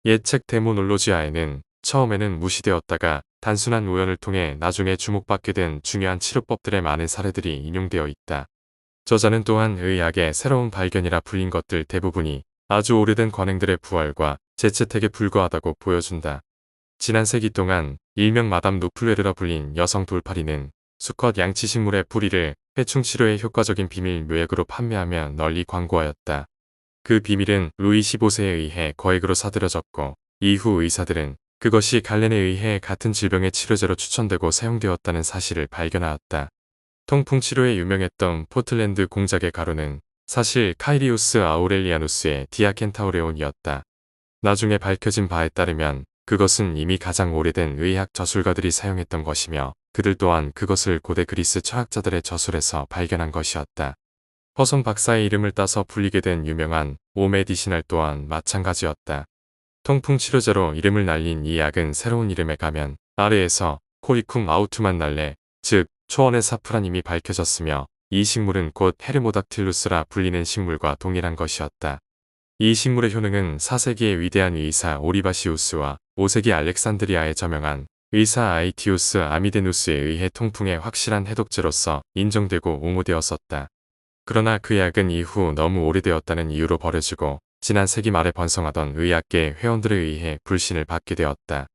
옛 책 데모놀로지아에는 처음에는 무시되었다가 단순한 우연을 통해 나중에 주목받게 된 중요한 치료법들의 많은 사례들이 인용되어 있다. 저자는 또한 의학의 새로운 발견이라 불린 것들 대부분이 아주 오래된 관행들의 부활과 재채택에 불과하다고 보여준다. 지난 세기 동안 일명 마담 누플레르라 불린 여성 돌팔이는 수컷 양치식물의 뿌리를 회충 치료의 효과적인 비밀 묘약으로 판매하며 널리 광고하였다. 그 비밀은 루이 15세에 의해 거액으로 사들여졌고 이후 의사들은 그것이 갈렌에 의해 같은 질병의 치료제로 추천되고 사용되었다는 사실을 발견하였다. 통풍 치료에 유명했던 포틀랜드 공작의 가루는 사실 카이리우스 아우렐리아누스의 디아켄타우레온이었다. 나중에 밝혀진 바에 따르면 그것은 이미 가장 오래된 의학 저술가들이 사용했던 것이며 그들 또한 그것을 고대 그리스 철학자들의 저술에서 발견한 것이었다. 허송 박사의 이름을 따서 불리게 된 유명한 오메디시날 또한 마찬가지였다. 통풍 치료제로 이름을 날린 이 약은 새로운 이름에 가면 아래에서 코리쿰 아우투만 날레, 즉 초원의 사프란임이 밝혀졌으며 이 식물은 곧 헤르모닥틸루스라 불리는 식물과 동일한 것이었다. 이 식물의 효능은 4세기의 위대한 의사 오리바시우스와 5세기 알렉산드리아에 저명한 의사 아이티우스 아미데누스에 의해 통풍의 확실한 해독제로서 인정되고 옹호되었었다. 그러나 그 약은 이후 너무 오래되었다는 이유로 버려지고 지난 세기 말에 번성하던 의학계 회원들에 의해 불신을 받게 되었다.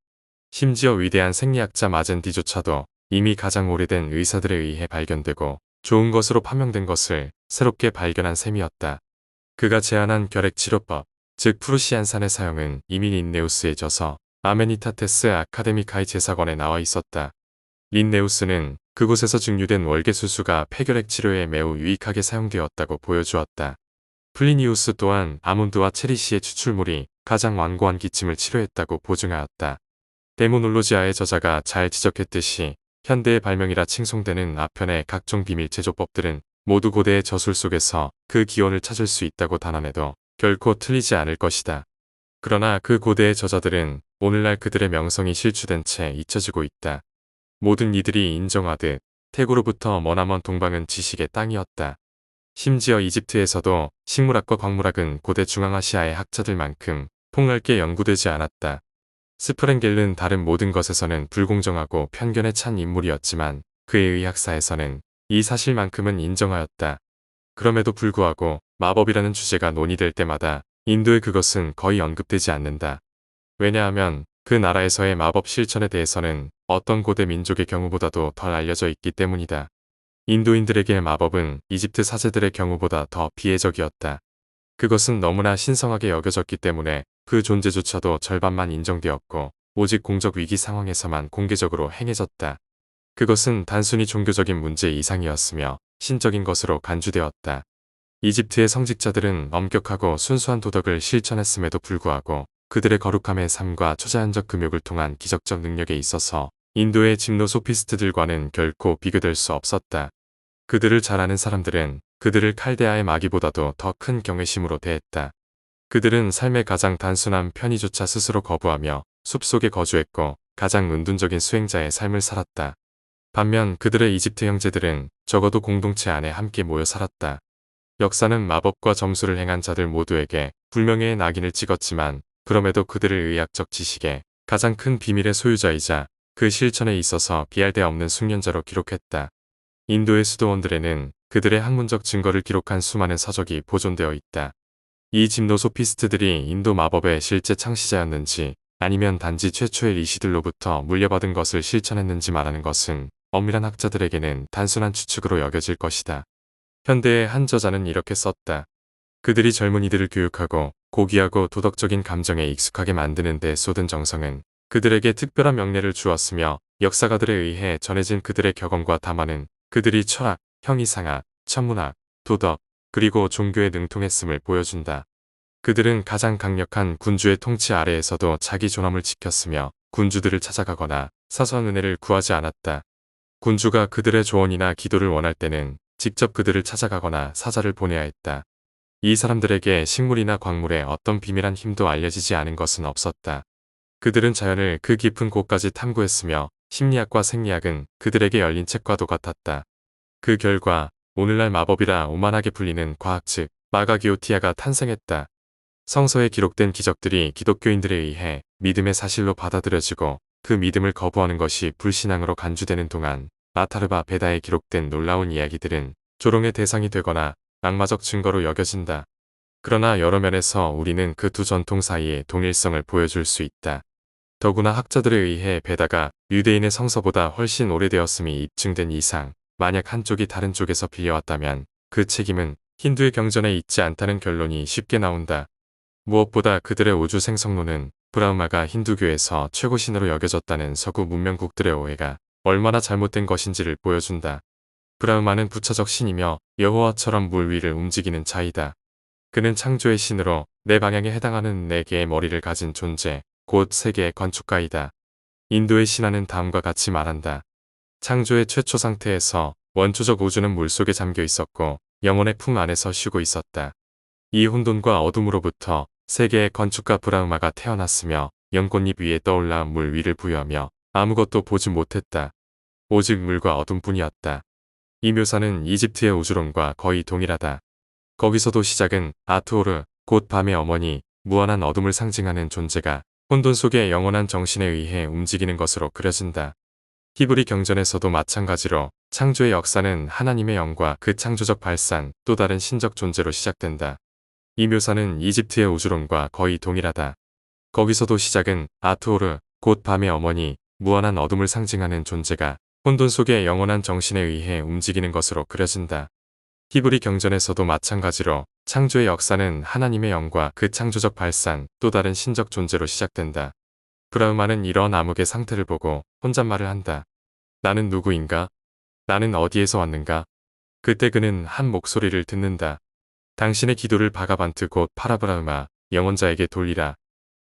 심지어 위대한 생리학자 마젠디조차도 이미 가장 오래된 의사들에 의해 발견되고 좋은 것으로 판명된 것을 새롭게 발견한 셈이었다. 그가 제안한 결핵치료법, 즉 프루시안산의 사용은 이미 린네우스에 져서 아메니타테스 아카데미카의 제사관에 나와 있었다. 린네우스는 그곳에서 증류된 월계수수가 폐결핵 치료에 매우 유익하게 사용되었다고 보여주었다. 플리니우스 또한 아몬드와 체리씨의 추출물이 가장 완고한 기침을 치료했다고 보증하였다. 데모놀로지아의 저자가 잘 지적했듯이 현대의 발명이라 칭송되는 아편의 각종 비밀 제조법들은 모두 고대의 저술 속에서 그 기원을 찾을 수 있다고 단언해도 결코 틀리지 않을 것이다. 그러나 그 고대의 저자들은 오늘날 그들의 명성이 실추된 채 잊혀지고 있다. 모든 이들이 인정하듯 태고로부터 머나먼 동방은 지식의 땅이었다. 심지어 이집트에서도 식물학과 광물학은 고대 중앙아시아의 학자들만큼 폭넓게 연구되지 않았다. 스프랭겔은 다른 모든 것에서는 불공정하고 편견에 찬 인물이었지만 그의 의학사에서는 이 사실만큼은 인정하였다. 그럼에도 불구하고 마법이라는 주제가 논의될 때마다 인도의 그것은 거의 언급되지 않는다. 왜냐하면 그 나라에서의 마법 실천에 대해서는 어떤 고대 민족의 경우보다도 덜 알려져 있기 때문이다. 인도인들에게 마법은 이집트 사제들의 경우보다 더 비애적이었다. 그것은 너무나 신성하게 여겨졌기 때문에 그 존재조차도 절반만 인정되었고 오직 공적 위기 상황에서만 공개적으로 행해졌다. 그것은 단순히 종교적인 문제 이상이었으며 신적인 것으로 간주되었다. 이집트의 성직자들은 엄격하고 순수한 도덕을 실천했음에도 불구하고 그들의 거룩함의 삶과 초자연적 금욕을 통한 기적적 능력에 있어서 인도의 짐노소피스트들과는 결코 비교될 수 없었다. 그들을 잘 아는 사람들은 그들을 칼데아의 마귀보다도 더 큰 경외심으로 대했다. 그들은 삶의 가장 단순한 편의조차 스스로 거부하며 숲속에 거주했고 가장 은둔적인 수행자의 삶을 살았다. 반면 그들의 이집트 형제들은 적어도 공동체 안에 함께 모여 살았다. 역사는 마법과 점수를 행한 자들 모두에게 불명예의 낙인을 찍었지만 그럼에도 그들의 의학적 지식의 가장 큰 비밀의 소유자이자 그 실천에 있어서 비할 데 없는 숙련자로 기록했다. 인도의 수도원들에는 그들의 학문적 증거를 기록한 수많은 서적이 보존되어 있다. 이 짐노소피스트들이 인도 마법의 실제 창시자였는지 아니면 단지 최초의 리시들로부터 물려받은 것을 실천했는지 말하는 것은 엄밀한 학자들에게는 단순한 추측으로 여겨질 것이다. 현대의 한 저자는 이렇게 썼다. 그들이 젊은이들을 교육하고 고귀하고 도덕적인 감정에 익숙하게 만드는 데 쏟은 정성은 그들에게 특별한 명예를 주었으며 역사가들에 의해 전해진 그들의 격언과 담화는 그들이 철학, 형이상학, 천문학, 도덕, 그리고 종교에 능통했음을 보여준다. 그들은 가장 강력한 군주의 통치 아래에서도 자기 존엄을 지켰으며 군주들을 찾아가거나 사소한 은혜를 구하지 않았다. 군주가 그들의 조언이나 기도를 원할 때는 직접 그들을 찾아가거나 사자를 보내야 했다. 이 사람들에게 식물이나 광물의 어떤 비밀한 힘도 알려지지 않은 것은 없었다. 그들은 자연을 그 깊은 곳까지 탐구했으며 심리학과 생리학은 그들에게 열린 책과도 같았다. 그 결과 오늘날 마법이라 오만하게 불리는 과학 즉 마가기오티아가 탄생했다. 성서에 기록된 기적들이 기독교인들에 의해 믿음의 사실로 받아들여지고 그 믿음을 거부하는 것이 불신앙으로 간주되는 동안 아타르바 베다에 기록된 놀라운 이야기들은 조롱의 대상이 되거나 악마적 증거로 여겨진다. 그러나 여러 면에서 우리는 그 두 전통 사이의 동일성을 보여줄 수 있다. 더구나 학자들에 의해 베다가 유대인의 성서보다 훨씬 오래되었음이 입증된 이상, 만약 한쪽이 다른 쪽에서 빌려왔다면 그 책임은 힌두의 경전에 있지 않다는 결론이 쉽게 나온다. 무엇보다 그들의 우주 생성론은 브라흐마가 힌두교에서 최고신으로 여겨졌다는 서구 문명국들의 오해가 얼마나 잘못된 것인지를 보여준다. 브라흐마는 부차적 신이며 여호와처럼 물 위를 움직이는 자이다. 그는 창조의 신으로 내 방향에 해당하는 4개의 머리를 가진 존재, 곧 세계의 건축가이다. 인도의 신화는 다음과 같이 말한다. 창조의 최초 상태에서 원초적 우주는 물속에 잠겨 있었고 영혼의 품 안에서 쉬고 있었다. 이 혼돈과 어둠으로부터 세계의 건축가 브라흐마가 태어났으며 연꽃잎 위에 떠올라 물 위를 부여하며 아무것도 보지 못했다. 오직 물과 어둠뿐이었다. 이 묘사는 이집트의 우주론과 거의 동일하다. 거기서도 시작은 아트오르, 곧 밤의 어머니, 무한한 어둠을 상징하는 존재가 혼돈 속의 영원한 정신에 의해 움직이는 것으로 그려진다. 히브리 경전에서도 마찬가지로 창조의 역사는 하나님의 영과 그 창조적 발산, 또 다른 신적 존재로 시작된다. 이 묘사는 이집트의 우주론과 거의 동일하다. 거기서도 시작은 아트오르, 곧 밤의 어머니, 무한한 어둠을 상징하는 존재가 혼돈 속의 영원한 정신에 의해 움직이는 것으로 그려진다. 히브리 경전에서도 마찬가지로 창조의 역사는 하나님의 영과 그 창조적 발산, 또 다른 신적 존재로 시작된다. 브라흐마는 이러한 암흑의 상태를 보고 혼잣말을 한다. 나는 누구인가? 나는 어디에서 왔는가? 그때 그는 한 목소리를 듣는다. 당신의 기도를 바가반트 곧 파라브라흐마, 영혼자에게 돌리라.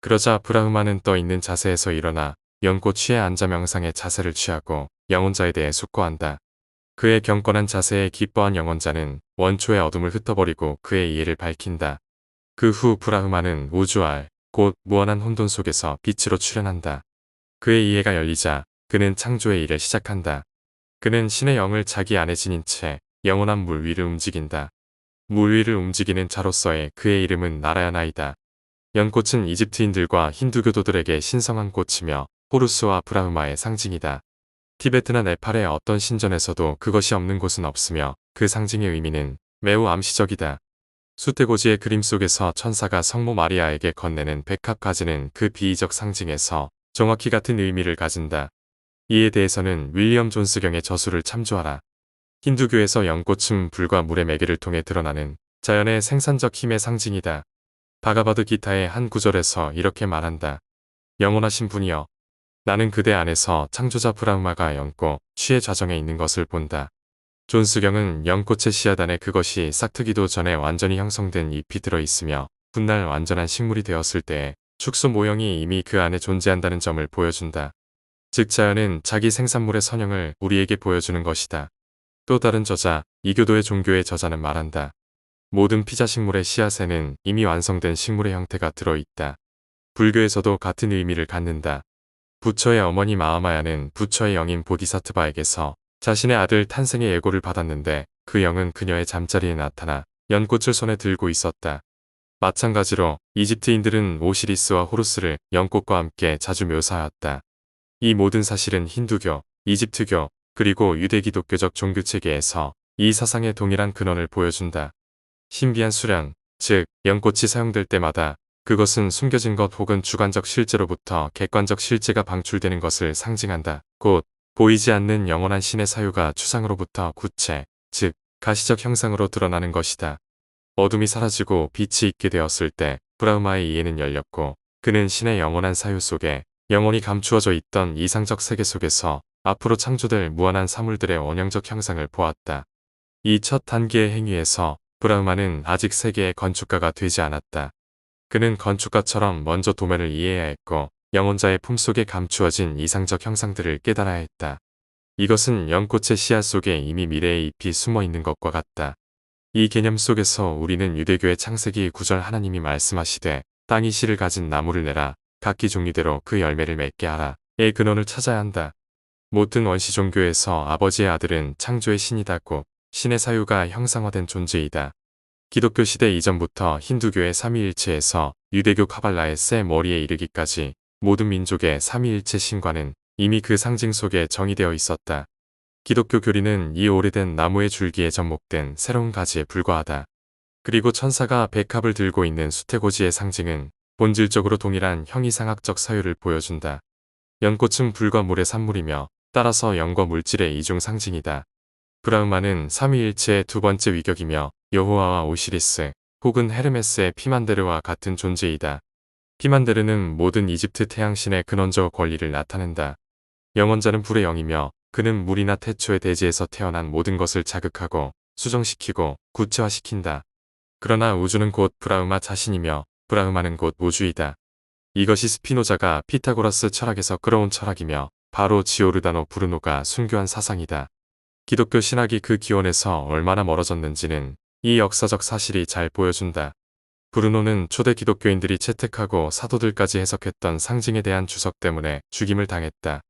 그러자 브라흐마는 떠있는 자세에서 일어나 연꽃 위에 앉아 명상의 자세를 취하고 영혼자에 대해 숙고한다. 그의 경건한 자세에 기뻐한 영혼자는 원초의 어둠을 흩어버리고 그의 이해를 밝힌다. 그 후 브라흐마는 우주알, 곧 무한한 혼돈 속에서 빛으로 출현한다. 그의 이해가 열리자 그는 창조의 일을 시작한다. 그는 신의 영을 자기 안에 지닌 채 영원한 물 위를 움직인다. 물 위를 움직이는 자로서의 그의 이름은 나라야나이다. 연꽃은 이집트인들과 힌두교도들에게 신성한 꽃이며 호루스와 브라흐마의 상징이다. 티베트나 네팔의 어떤 신전에서도 그것이 없는 곳은 없으며 그 상징의 의미는 매우 암시적이다. 수태고지의 그림 속에서 천사가 성모 마리아에게 건네는 백합 가지는 그 비이적 상징에서 정확히 같은 의미를 가진다. 이에 대해서는 윌리엄 존스경의 저수를 참조하라. 힌두교에서 연꽃은 불과 물의 매개를 통해 드러나는 자연의 생산적 힘의 상징이다. 바가바드 기타의 한 구절에서 이렇게 말한다. 영원하신 분이여. 나는 그대 안에서 창조자 브라흐마가 연꽃, 취의 좌정에 있는 것을 본다. 존스경은 연꽃의 씨앗 안에 그것이 싹트기도 전에 완전히 형성된 잎이 들어있으며 훗날 완전한 식물이 되었을 때에 축소 모형이 이미 그 안에 존재한다는 점을 보여준다. 즉 자연은 자기 생산물의 선형을 우리에게 보여주는 것이다. 또 다른 저자, 이교도의 종교의 저자는 말한다. 모든 피자 식물의 씨앗에는 이미 완성된 식물의 형태가 들어있다. 불교에서도 같은 의미를 갖는다. 부처의 어머니 마하마야는 부처의 영인 보디사트바에게서 자신의 아들 탄생의 예고를 받았는데 그 영은 그녀의 잠자리에 나타나 연꽃을 손에 들고 있었다. 마찬가지로 이집트인들은 오시리스와 호루스를 연꽃과 함께 자주 묘사하였다. 이 모든 사실은 힌두교, 이집트교, 그리고 유대 기독교적 종교체계에서 이 사상의 동일한 근원을 보여준다. 신비한 수량, 즉 연꽃이 사용될 때마다 그것은 숨겨진 것 혹은 주관적 실제로부터 객관적 실제가 방출되는 것을 상징한다. 곧 보이지 않는 영원한 신의 사유가 추상으로부터 구체, 즉 가시적 형상으로 드러나는 것이다. 어둠이 사라지고 빛이 있게 되었을 때 브라흐마의 이해는 열렸고 그는 신의 영원한 사유 속에 영원히 감추어져 있던 이상적 세계 속에서 앞으로 창조될 무한한 사물들의 원형적 형상을 보았다. 이 첫 단계의 행위에서 브라흐마는 아직 세계의 건축가가 되지 않았다. 그는 건축가처럼 먼저 도면을 이해해야 했고 영혼자의 품속에 감추어진 이상적 형상들을 깨달아야 했다. 이것은 연꽃의 씨앗 속에 이미 미래의 잎이 숨어 있는 것과 같다. 이 개념 속에서 우리는 유대교의 창세기 9절 하나님이 말씀하시되 땅이 씨를 가진 나무를 내라 각기 종류대로 그 열매를 맺게 하라 의 근원을 찾아야 한다. 모든 원시 종교에서 아버지의 아들은 창조의 신이다 곧 신의 사유가 형상화된 존재이다. 기독교 시대 이전부터 힌두교의 삼위일체에서 유대교 카발라의 새 머리에 이르기까지 모든 민족의 삼위일체 신과는 이미 그 상징 속에 정의되어 있었다. 기독교 교리는 이 오래된 나무의 줄기에 접목된 새로운 가지에 불과하다. 그리고 천사가 백합을 들고 있는 수태고지의 상징은 본질적으로 동일한 형이상학적 사유를 보여준다. 연꽃은 불과 물의 산물이며 따라서 영과 물질의 이중 상징이다. 브라흐마는 삼위일체의 두 번째 위격이며 여호와와 오시리스 혹은 헤르메스의 피만데르와 같은 존재이다. 피만데르는 모든 이집트 태양신의 근원적 권리를 나타낸다. 영원자는 불의 영이며 그는 물이나 태초의 대지에서 태어난 모든 것을 자극하고 수정시키고 구체화시킨다. 그러나 우주는 곧 브라흐마 자신이며 브라흐마는 곧 우주이다. 이것이 스피노자가 피타고라스 철학에서 끌어온 철학이며 바로 지오르다노 브루노가 순교한 사상이다. 기독교 신학이 그 기원에서 얼마나 멀어졌는지는 이 역사적 사실이 잘 보여준다. 브루노는 초대 기독교인들이 채택하고 사도들까지 해석했던 상징에 대한 주석 때문에 죽임을 당했다.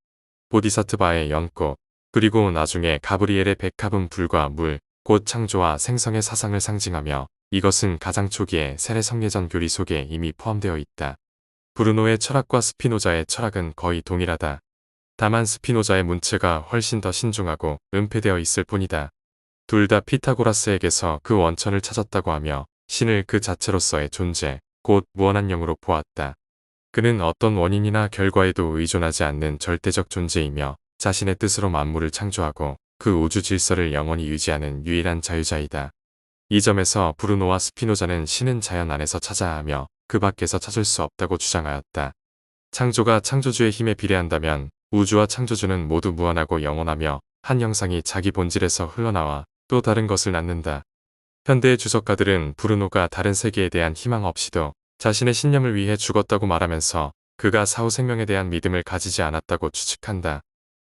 보디사트바의 연꽃, 그리고 나중에 가브리엘의 백합은 불과 물, 곧 창조와 생성의 사상을 상징하며 이것은 가장 초기의 세례 성례전 교리 속에 이미 포함되어 있다. 브루노의 철학과 스피노자의 철학은 거의 동일하다. 다만 스피노자의 문체가 훨씬 더 신중하고 은폐되어 있을 뿐이다. 둘 다 피타고라스에게서 그 원천을 찾았다고 하며 신을 그 자체로서의 존재, 곧 무한한 영으로 보았다. 그는 어떤 원인이나 결과에도 의존하지 않는 절대적 존재이며 자신의 뜻으로 만물을 창조하고 그 우주 질서를 영원히 유지하는 유일한 자유자이다. 이 점에서 브루노와 스피노자는 신은 자연 안에서 찾아야 하며 그 밖에서 찾을 수 없다고 주장하였다. 창조가 창조주의 힘에 비례한다면 우주와 창조주는 모두 무한하고 영원하며 한 형상이 자기 본질에서 흘러나와 또 다른 것을 낳는다. 현대의 주석가들은 브루노가 다른 세계에 대한 희망 없이도 자신의 신념을 위해 죽었다고 말하면서 그가 사후 생명에 대한 믿음을 가지지 않았다고 추측한다.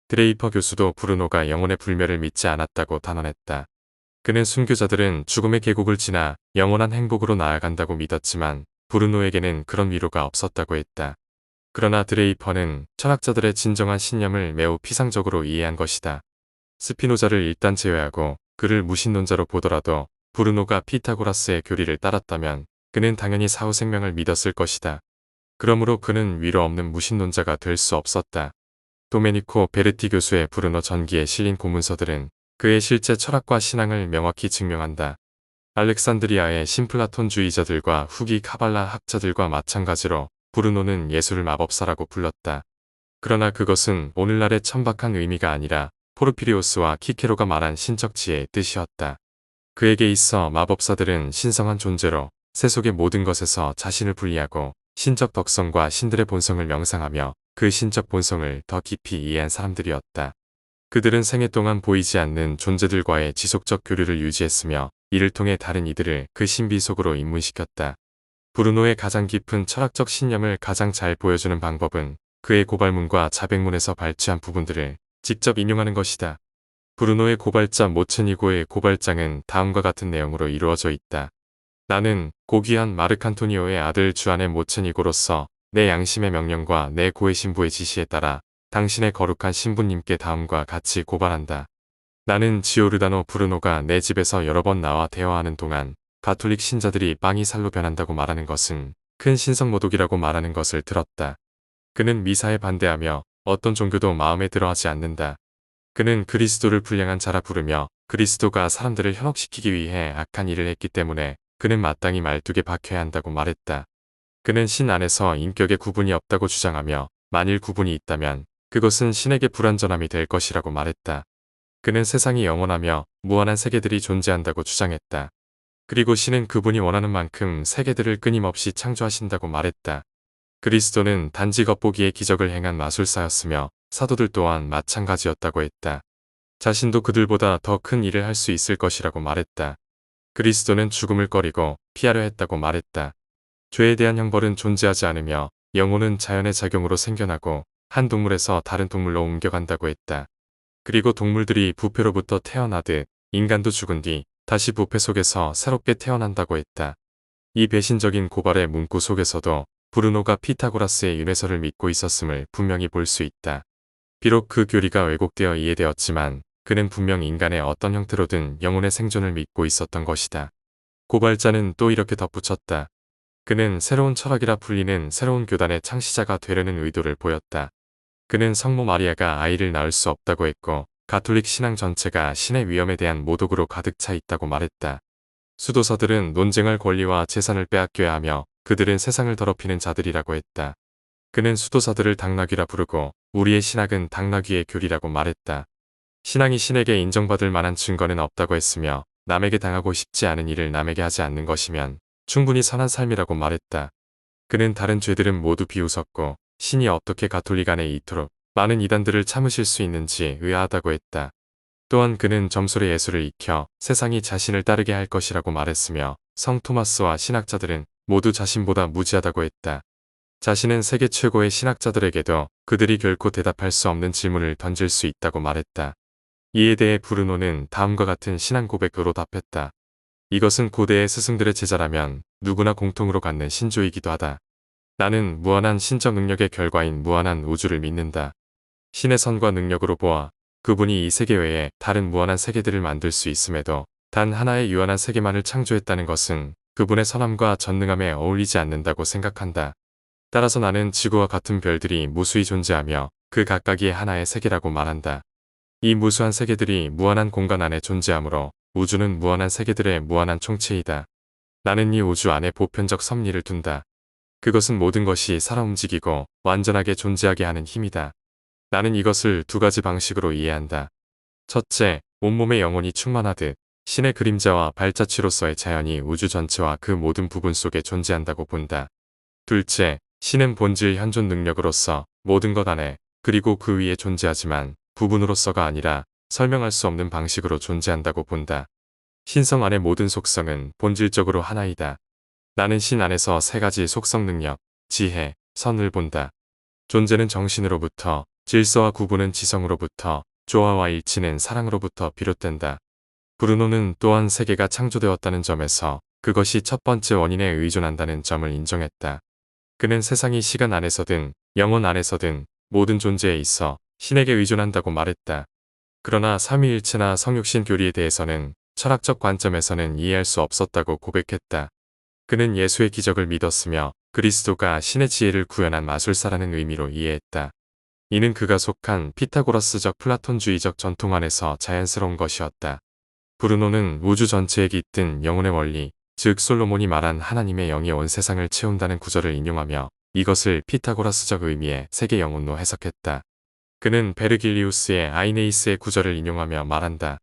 드레이퍼 교수도 브루노가 영혼의 불멸을 믿지 않았다고 단언했다. 그는 순교자들은 죽음의 계곡을 지나 영원한 행복으로 나아간다고 믿었지만 브루노에게는 그런 위로가 없었다고 했다. 그러나 드레이퍼는 철학자들의 진정한 신념을 매우 피상적으로 이해한 것이다. 스피노자를 일단 제외하고 그를 무신론자로 보더라도 브루노가 피타고라스의 교리를 따랐다면 그는 당연히 사후 생명을 믿었을 것이다. 그러므로 그는 위로 없는 무신론자가 될 수 없었다. 도메니코 베르티 교수의 브루노 전기에 실린 고문서들은 그의 실제 철학과 신앙을 명확히 증명한다. 알렉산드리아의 신플라톤주의자들과 후기 카발라 학자들과 마찬가지로 브루노는 예수를 마법사라고 불렀다. 그러나 그것은 오늘날의 천박한 의미가 아니라 포르피리오스와 키케로가 말한 신적 지혜의 뜻이었다. 그에게 있어 마법사들은 신성한 존재로 세속의 모든 것에서 자신을 분리하고 신적 덕성과 신들의 본성을 명상하며 그 신적 본성을 더 깊이 이해한 사람들이었다. 그들은 생애 동안 보이지 않는 존재들과의 지속적 교류를 유지했으며 이를 통해 다른 이들을 그 신비 속으로 입문시켰다. 브루노의 가장 깊은 철학적 신념을 가장 잘 보여주는 방법은 그의 고발문과 자백문에서 발췌한 부분들을 직접 인용하는 것이다. 브루노의 고발자 모체니고의 고발장은 다음과 같은 내용으로 이루어져 있다. 나는 고귀한 마르칸토니오의 아들 주안의 모체니고로서 내 양심의 명령과 내 고해 신부의 지시에 따라 당신의 거룩한 신부님께 다음과 같이 고발한다. 나는 지오르다노 브루노가 내 집에서 여러 번 나와 대화하는 동안 가톨릭 신자들이 빵이 살로 변한다고 말하는 것은 큰 신성모독이라고 말하는 것을 들었다. 그는 미사에 반대하며 어떤 종교도 마음에 들어하지 않는다. 그는 그리스도를 불량한 자라 부르며 그리스도가 사람들을 현혹시키기 위해 악한 일을 했기 때문에 그는 마땅히 말뚝에 박혀야 한다고 말했다. 그는 신 안에서 인격의 구분이 없다고 주장하며 만일 구분이 있다면 그것은 신에게 불완전함이 될 것이라고 말했다. 그는 세상이 영원하며 무한한 세계들이 존재한다고 주장했다. 그리고 신은 그분이 원하는 만큼 세계들을 끊임없이 창조하신다고 말했다. 그리스도는 단지 겉보기에 기적을 행한 마술사였으며 사도들 또한 마찬가지였다고 했다. 자신도 그들보다 더 큰 일을 할 수 있을 것이라고 말했다. 그리스도는 죽음을 꺼리고 피하려 했다고 말했다. 죄에 대한 형벌은 존재하지 않으며 영혼은 자연의 작용으로 생겨나고 한 동물에서 다른 동물로 옮겨간다고 했다. 그리고 동물들이 부패로부터 태어나듯 인간도 죽은 뒤 다시 부패 속에서 새롭게 태어난다고 했다. 이 배신적인 고발의 문구 속에서도 브루노가 피타고라스의 윤회설을 믿고 있었음을 분명히 볼 수 있다. 비록 그 교리가 왜곡되어 이해되었지만 그는 분명 인간의 어떤 형태로든 영혼의 생존을 믿고 있었던 것이다. 고발자는 또 이렇게 덧붙였다. 그는 새로운 철학이라 불리는 새로운 교단의 창시자가 되려는 의도를 보였다. 그는 성모 마리아가 아이를 낳을 수 없다고 했고 가톨릭 신앙 전체가 신의 위엄에 대한 모독으로 가득 차 있다고 말했다. 수도사들은 논쟁할 권리와 재산을 빼앗겨야 하며 그들은 세상을 더럽히는 자들이라고 했다. 그는 수도사들을 당나귀라 부르고 우리의 신학은 당나귀의 교리라고 말했다. 신앙이 신에게 인정받을 만한 증거는 없다고 했으며 남에게 당하고 싶지 않은 일을 남에게 하지 않는 것이면 충분히 선한 삶이라고 말했다. 그는 다른 죄들은 모두 비웃었고 신이 어떻게 가톨릭 안에 이토록 많은 이단들을 참으실 수 있는지 의아하다고 했다. 또한 그는 점술의 예술을 익혀 세상이 자신을 따르게 할 것이라고 말했으며 성 토마스와 신학자들은 모두 자신보다 무지하다고 했다. 자신은 세계 최고의 신학자들에게도 그들이 결코 대답할 수 없는 질문을 던질 수 있다고 말했다. 이에 대해 브루노는 다음과 같은 신앙 고백으로 답했다. 이것은 고대의 스승들의 제자라면 누구나 공통으로 갖는 신조이기도 하다. 나는 무한한 신적 능력의 결과인 무한한 우주를 믿는다. 신의 선과 능력으로 보아 그분이 이 세계 외에 다른 무한한 세계들을 만들 수 있음에도 단 하나의 유한한 세계만을 창조했다는 것은 그분의 선함과 전능함에 어울리지 않는다고 생각한다. 따라서 나는 지구와 같은 별들이 무수히 존재하며 그 각각이 하나의 세계라고 말한다. 이 무수한 세계들이 무한한 공간 안에 존재하므로 우주는 무한한 세계들의 무한한 총체이다. 나는 이 우주 안에 보편적 섭리를 둔다. 그것은 모든 것이 살아 움직이고 완전하게 존재하게 하는 힘이다. 나는 이것을 두 가지 방식으로 이해한다. 첫째, 온몸에 영혼이 충만하듯 신의 그림자와 발자취로서의 자연이 우주 전체와 그 모든 부분 속에 존재한다고 본다. 둘째, 신은 본질 현존 능력으로서 모든 것 안에 그리고 그 위에 존재하지만 부분으로서가 아니라 설명할 수 없는 방식으로 존재한다고 본다. 신성 안의 모든 속성은 본질적으로 하나이다. 나는 신 안에서 세 가지 속성 능력, 지혜, 선을 본다. 존재는 정신으로부터, 질서와 구분은 지성으로부터, 조화와 일치는 사랑으로부터 비롯된다. 브루노는 또한 세계가 창조되었다는 점에서 그것이 첫 번째 원인에 의존한다는 점을 인정했다. 그는 세상이 시간 안에서든 영혼 안에서든 모든 존재에 있어 신에게 의존한다고 말했다. 그러나 삼위일체나 성육신 교리에 대해서는 철학적 관점에서는 이해할 수 없었다고 고백했다. 그는 예수의 기적을 믿었으며 그리스도가 신의 지혜를 구현한 마술사라는 의미로 이해했다. 이는 그가 속한 피타고라스적 플라톤주의적 전통 안에서 자연스러운 것이었다. 브루노는 우주 전체에 깃든 영혼의 원리, 즉 솔로몬이 말한 하나님의 영이 온 세상을 채운다는 구절을 인용하며 이것을 피타고라스적 의미의 세계 영혼로 해석했다. 그는 베르길리우스의 아이네이스의 구절을 인용하며 말한다.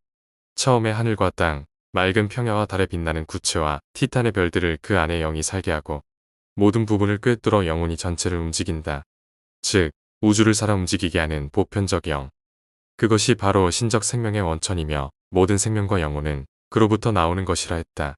처음에 하늘과 땅, 맑은 평야와 달에 빛나는 구체와 티탄의 별들을 그 안에 영이 살게 하고 모든 부분을 꿰뚫어 영혼이 전체를 움직인다. 즉, 우주를 살아 움직이게 하는 보편적 영. 그것이 바로 신적 생명의 원천이며 모든 생명과 영혼은 그로부터 나오는 것이라 했다.